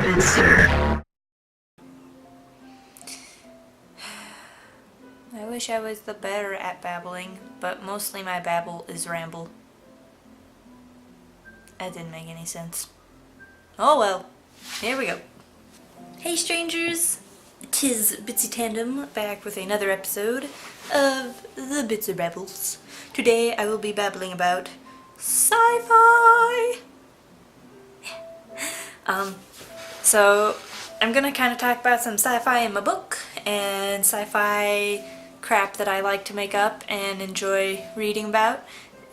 TheBitzr. I wish I was the better at babbling, but mostly my babble is ramble. That didn't make any sense. Oh well, here we go. Hey strangers, 'tis Bitsy Tandem back with another episode of the Bitzr Babbles. Today I will be babbling about sci-fi. So I'm gonna kind of talk about some sci-fi in my book and sci-fi crap that I like to make up and enjoy reading about,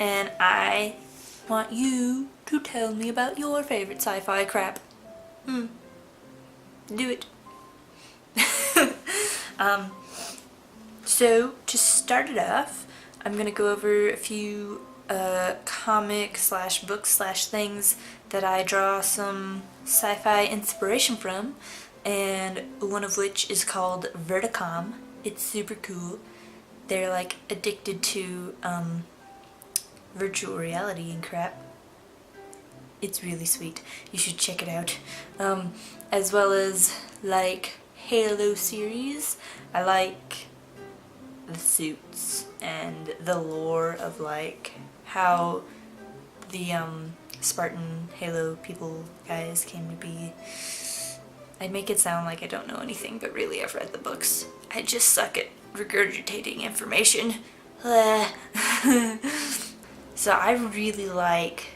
and I want you to tell me about your favorite sci-fi crap. Do it. So to start it off, I'm gonna go over a few comic slash book slash things that I draw some sci-fi inspiration from, and one of which is called Verticom. It's super cool. They're like addicted to virtual reality and crap. It's really sweet. You should check it out. As well as like Halo series. I like the suits and the lore of like how the Spartan Halo people guys came to be. I make it sound like I don't know anything, but really I've read the books. I just suck at regurgitating information. So I really like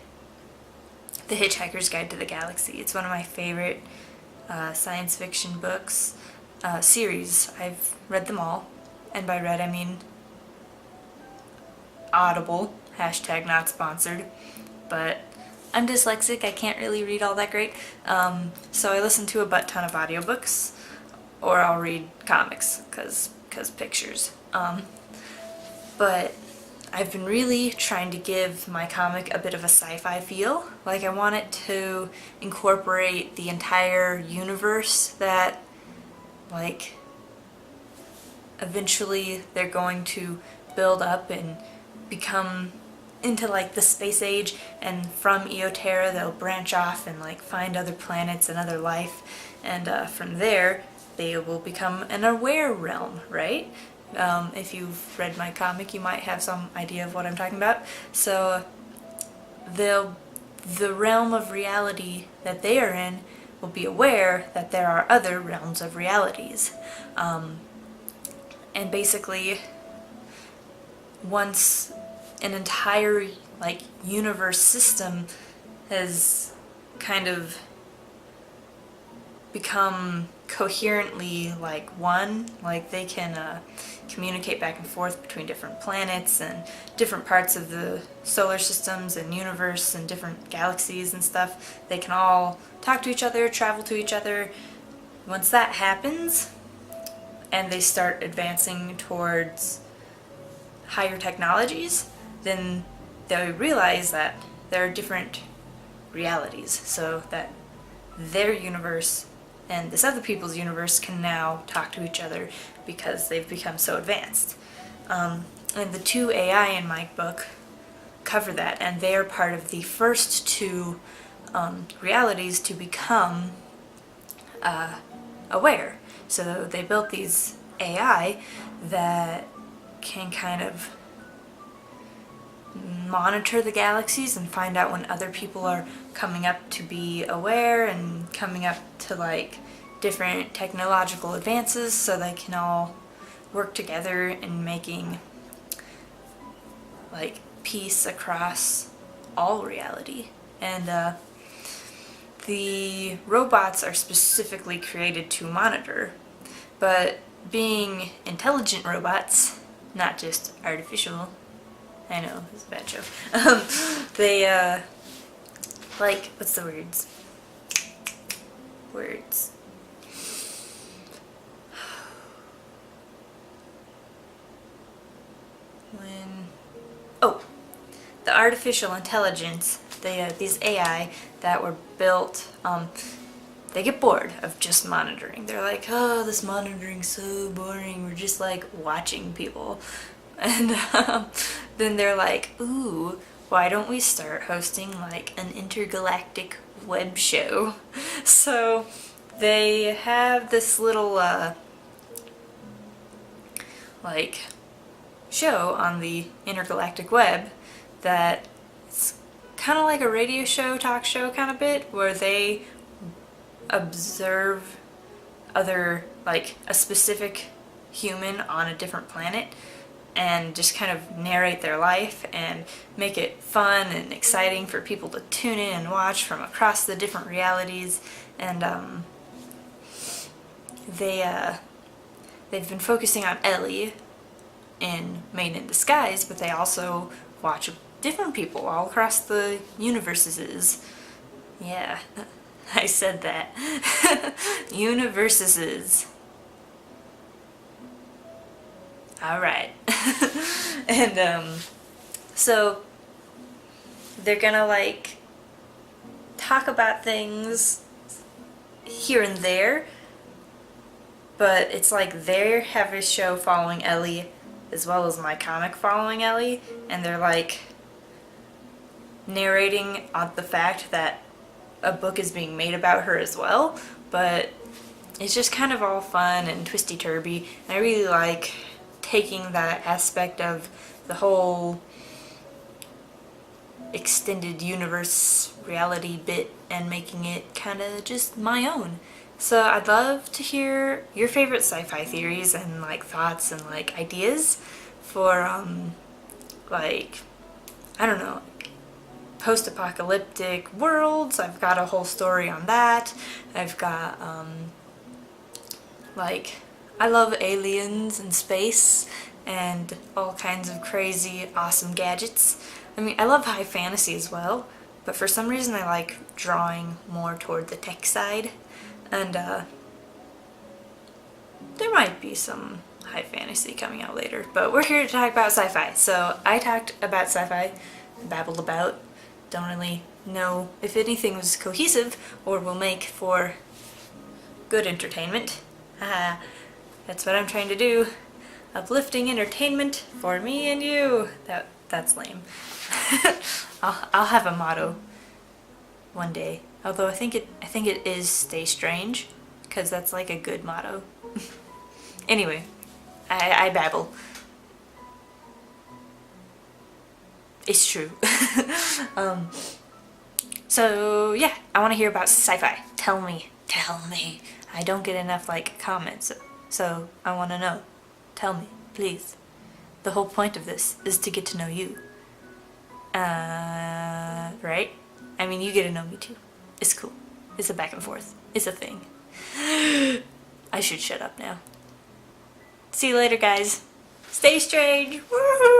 The Hitchhiker's Guide to the Galaxy. It's one of my favorite science fiction books, series. I've read them all, and by read I mean Audible, hashtag not sponsored, but I'm dyslexic, I can't really read all that great, so I listen to a butt ton of audiobooks, or I'll read comics, cause pictures. But I've been really trying to give my comic a bit of a sci-fi feel. Like, I want it to incorporate the entire universe that, like, eventually they're going to build up and become into like the space age, and from Eoterra they'll branch off and like find other planets and other life, and from there they will become an aware realm, right? If you've read my comic, you might have some idea of what I'm talking about. So the realm of reality that they are in will be aware that there are other realms of realities. And basically, once an entire like universe system has kind of become coherently like one, like they can communicate back and forth between different planets and different parts of the solar systems and universe and different galaxies and stuff. They can all talk to each other, travel to each other. Once that happens and they start advancing towards higher technologies, then they realize that there are different realities, so that their universe and this other people's universe can now talk to each other because they've become so advanced. And the two AI in my book cover that, and they are part of the first two realities to become aware. So they built these AI that can kind of monitor the galaxies and find out when other people are coming up to be aware and coming up to like different technological advances, so they can all work together in making like peace across all reality. And the robots are specifically created to monitor, but being intelligent robots, not just artificial, I know, it's a bad joke. They, like, what's the words? Words. The artificial intelligence, these AI that were built, they get bored of just monitoring. They're like, oh, this monitoring's so boring, we're just like watching people. And then they're like, ooh, why don't we start hosting like an intergalactic web show? So they have this little like show on the intergalactic web that it's kind of like a radio show, talk show kind of bit, where they observe other, like a specific human on a different planet and just kind of narrate their life and make it fun and exciting for people to tune in and watch from across the different realities. And they've been focusing on Ellie in Made in Disguise, but they also watch different people all across the universes. Yeah, I said that. Universes. Alright. And so they're gonna like talk about things here and there, but it's like they have a show following Ellie as well as my comic following Ellie, and they're like narrating on the fact that a book is being made about her as well, but it's just kind of all fun and twisty-turvy. I really like taking that aspect of the whole extended universe reality bit and making it kind of just my own. So I'd love to hear your favorite sci-fi theories and like thoughts and like ideas for like, I don't know, post-apocalyptic worlds. I've got a whole story on that. I've got like, I love aliens and space and all kinds of crazy awesome gadgets. I mean, I love high fantasy as well, but for some reason I like drawing more toward the tech side, and there might be some high fantasy coming out later, but we're here to talk about sci-fi. So I talked about sci-fi, babbled about, don't really know if anything was cohesive or will make for good entertainment. That's what I'm trying to do. Uplifting entertainment for me and you. That's lame. I'll have a motto one day. Although I think it is stay strange, because that's like a good motto. Anyway, I babble. It's true. So yeah, I want to hear about sci-fi. Tell me. I don't get enough like comments, so I want to know. Tell me, please. The whole point of this is to get to know you. Right? I mean, you get to know me too. It's cool. It's a back and forth. It's a thing. I should shut up now. See you later, guys. Stay strange. Woohoo!